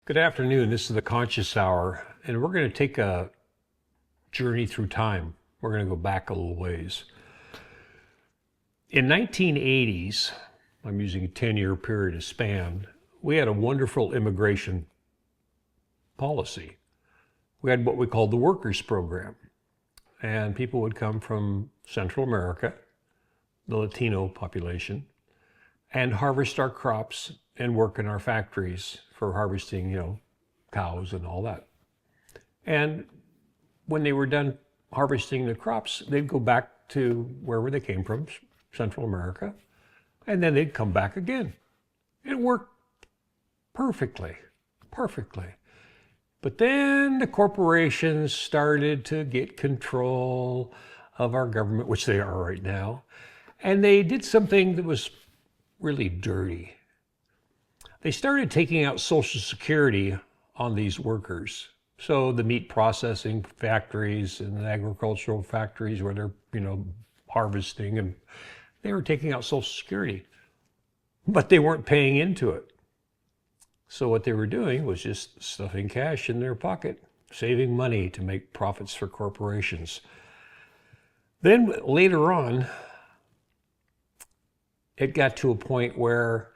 Good afternoon. This is the Conscious Hour, and we're going to take a journey through time. We're going to go back a little ways. In 1980s, I'm using a 10-year period of span, we had a wonderful immigration policy. We had what we called the Workers Program, and people would come from Central America, the Latino population, and harvest our crops and work in our factories for harvesting, cows and all that. And when they were done harvesting the crops, they'd go back to wherever they came from, Central America, and then they'd come back again. It worked perfectly. But then the corporations started to get control of our government, which they are right now, and they did something that was really dirty. They started taking out Social Security on these workers. So the meat processing factories and the agricultural factories where they're, harvesting, and they were taking out Social Security, but they weren't paying into it. So what they were doing was just stuffing cash in their pocket, saving money to make profits for corporations. Then later on, it got to a point where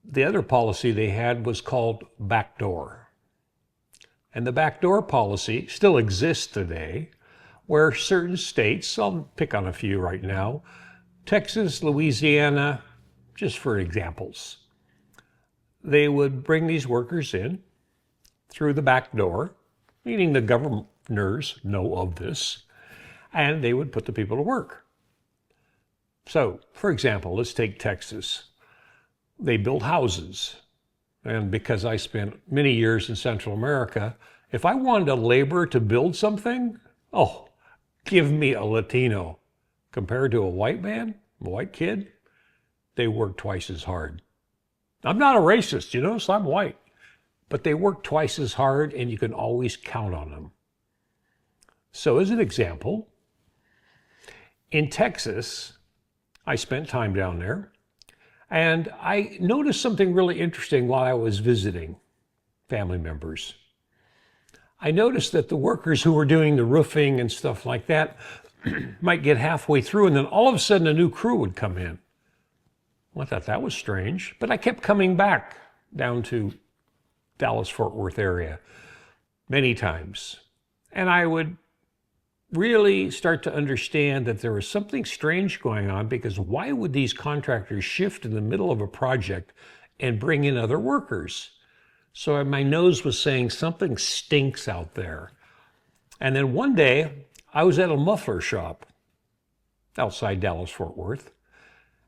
the other policy they had was called backdoor. And the backdoor policy still exists today, where certain states, I'll pick on a few right now, Texas, Louisiana, just for examples, they would bring these workers in through the back door, meaning the governors know of this, and they would put the people to work. So, for example, let's take Texas. They build houses. And because I spent many years in Central America, if I wanted a laborer to build something, give me a Latino. Compared to a white man, a white kid, they work twice as hard. I'm not a racist, so I'm white. But they work twice as hard, and you can always count on them. So as an example, in Texas, I spent time down there, and I noticed something really interesting while I was visiting family members. I noticed that the workers who were doing the roofing and stuff like that might get halfway through, and then all of a sudden a new crew would come in. Well, I thought that was strange, but I kept coming back down to Dallas-Fort Worth area many times. And I would really start to understand that there was something strange going on, because why would these contractors shift in the middle of a project and bring in other workers? So my nose was saying something stinks out there. And then one day I was at a muffler shop outside Dallas-Fort Worth,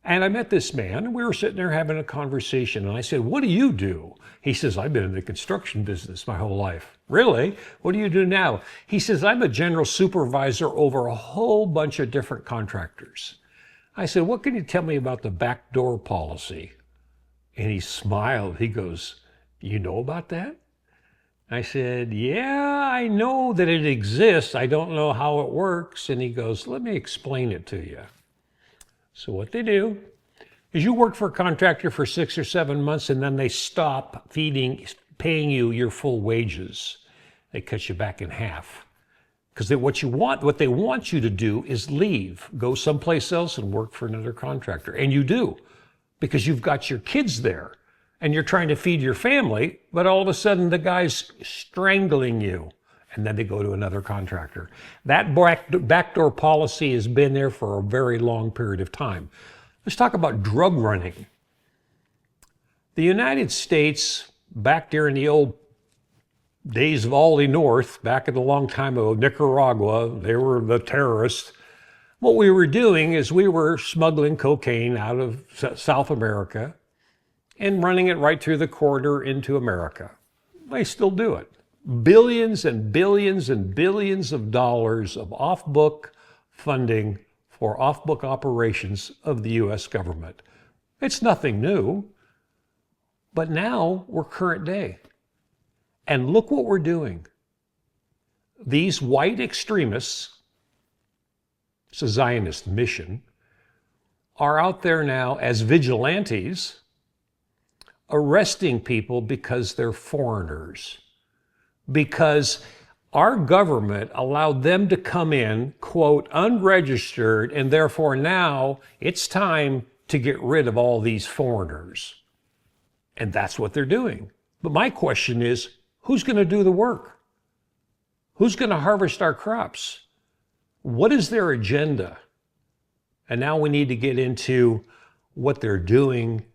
and I met this man, and we were sitting there having a conversation, and I said, "What do you do?" He says, "I've been in the construction business my whole life." "Really? What do you do now?" He says, "I'm a general supervisor over a whole bunch of different contractors." I said, "What can you tell me about the backdoor policy?" And he smiled. He goes, "You know about that?" I said, "Yeah, I know that it exists. I don't know how it works." And he goes, "Let me explain it to you." So what they do is you work for a contractor for 6 or 7 months, and then they stop paying you your full wages. They cut you back in half. Because what they want you to do is leave, go someplace else and work for another contractor. And you do, because you've got your kids there and you're trying to feed your family, but all of a sudden the guy's strangling you. And then they go to another contractor. That backdoor policy has been there for a very long period of time. Let's talk about drug running. The United States, back during the old days of Aldi North, back in the long time of Nicaragua, they were the terrorists. What we were doing is we were smuggling cocaine out of South America and running it right through the corridor into America. They still do it. Billions and billions and billions of dollars of off-book funding for off-book operations of the U.S. government. It's nothing new, but now we're current day. And look what we're doing. These white extremists, it's a Zionist mission, are out there now as vigilantes arresting people because they're foreigners, because our government allowed them to come in, quote, unregistered, and therefore now it's time to get rid of all these foreigners. And that's what they're doing. But my question is, who's going to do the work? Who's going to harvest our crops? What is their agenda? And now we need to get into what they're doing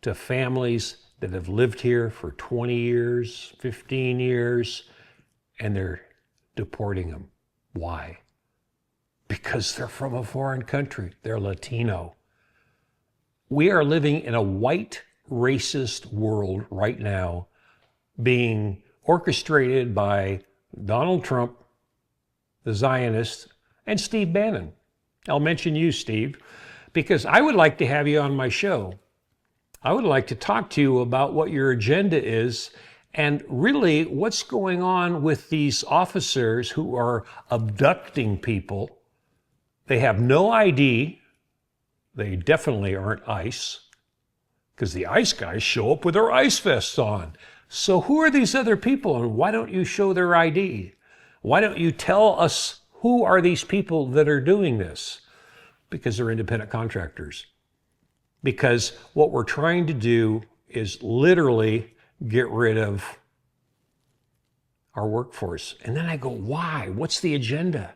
to families that have lived here for 20 years, 15 years, and they're deporting them. Why? Because they're from a foreign country. They're Latino. We are living in a white racist world right now, being orchestrated by Donald Trump, the Zionist, and Steve Bannon. I'll mention you, Steve, because I would like to have you on my show. I would like to talk to you about what your agenda is and really what's going on with these officers who are abducting people. They have no ID. They definitely aren't ICE, because the ICE guys show up with their ICE vests on. So who are these other people, and why don't you show their ID? Why don't you tell us who are these people that are doing this? Because they're independent contractors. Because what we're trying to do is literally get rid of our workforce. And then I go, why? What's the agenda?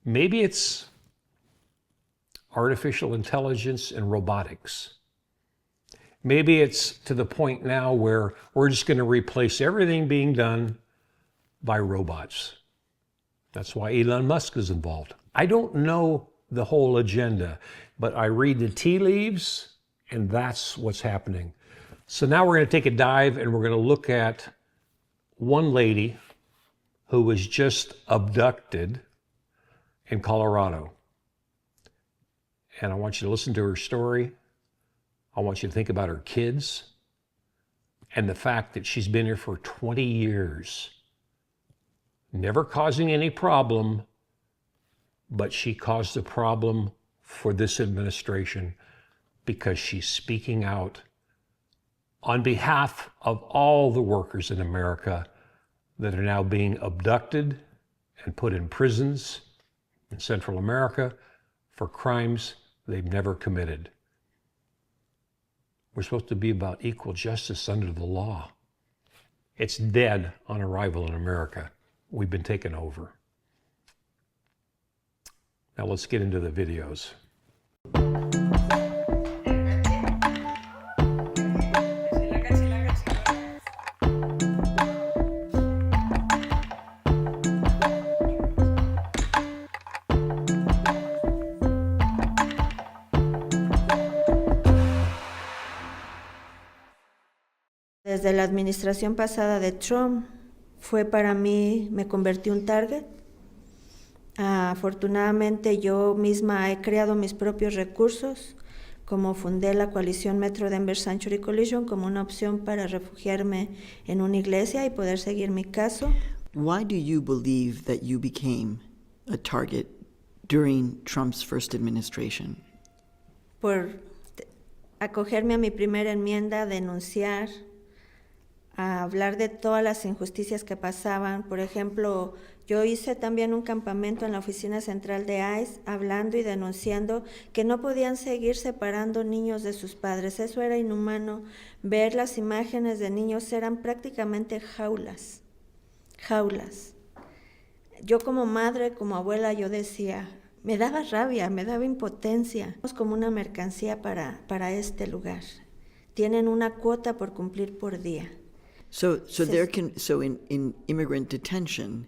Maybe it's artificial intelligence and robotics. Maybe it's to the point now where we're just going to replace everything being done by robots. That's why Elon Musk is involved. I don't know the whole agenda, but I read the tea leaves, and that's what's happening. So now we're going to take a dive, and we're going to look at one lady who was just abducted in Colorado. And I want you to listen to her story. I want you to think about her kids and the fact that she's been here for 20 years, never causing any problem, but she caused a problem for this administration because she's speaking out on behalf of all the workers in America that are now being abducted and put in prisons in Central America for crimes they've never committed. We're supposed to be about equal justice under the law. It's dead on arrival in America. We've been taken over. Now let's get into the videos. Desde la administración pasada de Trump fue para mí, me convertí en un target. Afortunadamente yo misma he creado mis propios recursos, como fundé la coalición Metro Denver Sanctuary Coalition como una opción para refugiarme en una iglesia y poder seguir mi caso. Why do you believe that you became a target during Trump's first administration? Por acogerme a mi primera enmienda, denunciar, a hablar de todas las injusticias que pasaban. Por ejemplo, yo hice también un campamento en la oficina central de ICE, hablando y denunciando que no podían seguir separando niños de sus padres. Eso era inhumano. Ver las imágenes de niños eran prácticamente jaulas. Yo como madre, como abuela, yo decía, me daba rabia, me daba impotencia. Somos como una mercancía para este lugar. Tienen una cuota por cumplir por día. So in immigrant detention,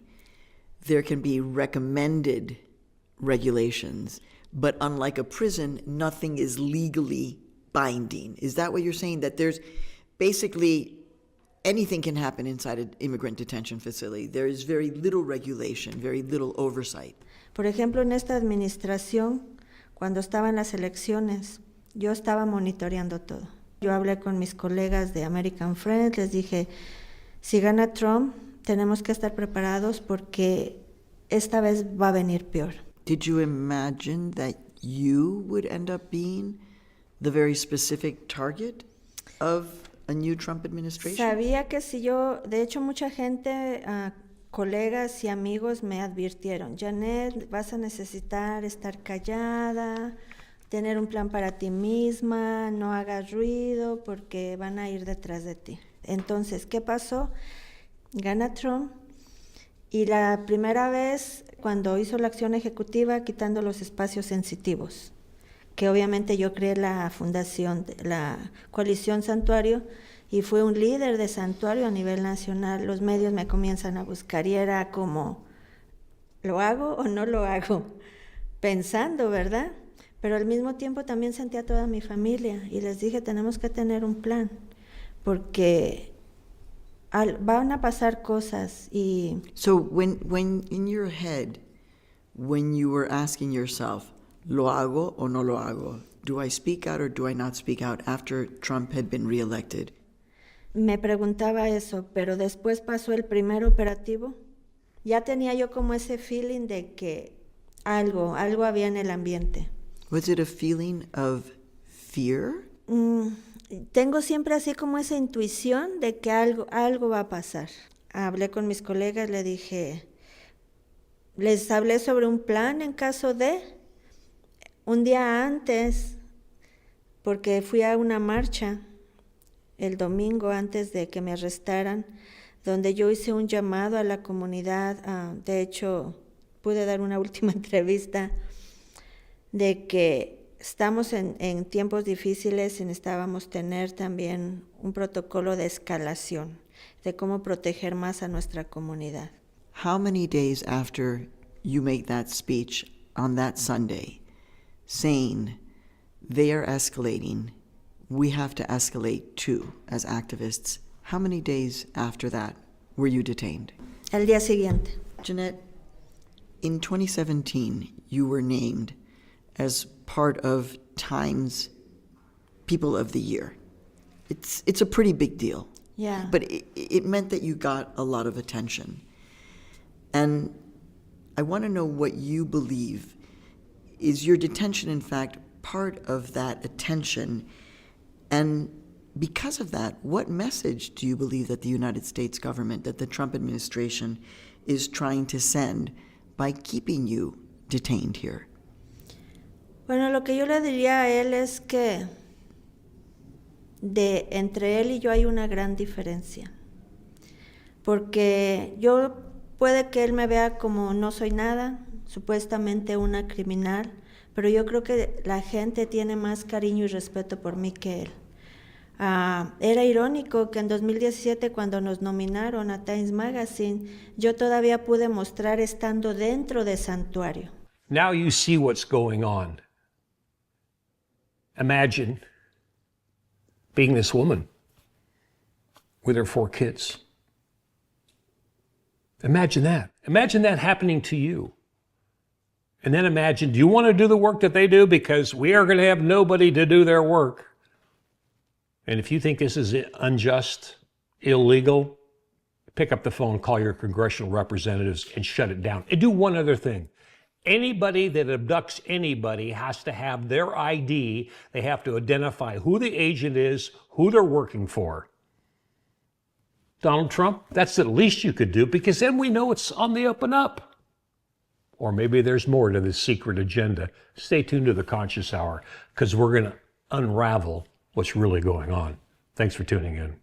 there can be recommended regulations, but unlike a prison, nothing is legally binding. Is that what you're saying? That there's basically anything can happen inside an immigrant detention facility. There is very little regulation, very little oversight. Por ejemplo, en esta administración, cuando estaban las elecciones, yo estaba monitoreando todo. Yo hablé con mis colegas de American Friends, les dije, si gana Trump, tenemos que estar preparados porque esta vez va a venir peor. Did you imagine that you would end up being the very specific target of a new Trump administration? Sabía que si yo, de hecho mucha gente, colegas y amigos me advirtieron, Janet, vas a necesitar estar callada, tener un plan para ti misma, no hagas ruido porque van a ir detrás de ti. Entonces, ¿qué pasó? Gana Trump y la primera vez cuando hizo la acción ejecutiva quitando los espacios sensitivos, que obviamente yo creé la fundación, la coalición Santuario, y fue un líder de Santuario a nivel nacional. Los medios me comienzan a buscar y era como, ¿lo hago o no lo hago? Pensando, ¿verdad? Pero al mismo tiempo también sentí a toda mi familia y les dije, tenemos que tener un plan, porque van a pasar cosas y... So when in your head, when you were asking yourself, ¿lo hago o no lo hago? Do I speak out or do I not speak out after Trump had been reelected? Me preguntaba eso, pero después pasó el primer operativo. Ya tenía yo como ese feeling de que algo había en el ambiente. Was it a feeling of fear? Tengo siempre así como esa intuición de que algo va a pasar. Hablé con mis colegas, les hablé sobre un plan en caso de, un día antes, porque fui a una marcha el domingo antes de que me arrestaran, donde yo hice un llamado a la comunidad, de hecho pude dar una última entrevista de que estamos en tiempos difíciles y necesitábamos tener también un protocolo de escalación, de cómo proteger más a nuestra comunidad. How many days after you make that speech on that Sunday, saying they are escalating, we have to escalate too as activists, how many days after that were you detained? Al día siguiente. Jeanette, in 2017, you were named as part of Time's People of the Year. It's a pretty big deal. Yeah. But it meant that you got a lot of attention. And I want to know what you believe. Is your detention, in fact, part of that attention? And because of that, what message do you believe that the United States government, that the Trump administration is trying to send by keeping you detained here? Bueno, lo que yo le diría a él es que entre él y yo hay una gran diferencia. Porque puede que él me vea como no soy nada, supuestamente una criminal, pero yo creo que la gente tiene más cariño y respeto por mí que él. Era irónico que en 2017 cuando nos nominaron a Times Magazine, yo todavía pude mostrar estando dentro de Santuario. Now you see what's going on. Imagine being this woman with her 4 kids. Imagine that. Imagine that happening to you. And then imagine, do you want to do the work that they do? Because we are going to have nobody to do their work. And if you think this is unjust, illegal, pick up the phone, call your congressional representatives and shut it down. And do one other thing. Anybody that abducts anybody has to have their ID. They have to identify who the agent is, who they're working for. Donald Trump, that's the least you could do because then we know it's on the up and up. Or maybe there's more to this secret agenda. Stay tuned to the Conscious Hour because we're going to unravel what's really going on. Thanks for tuning in.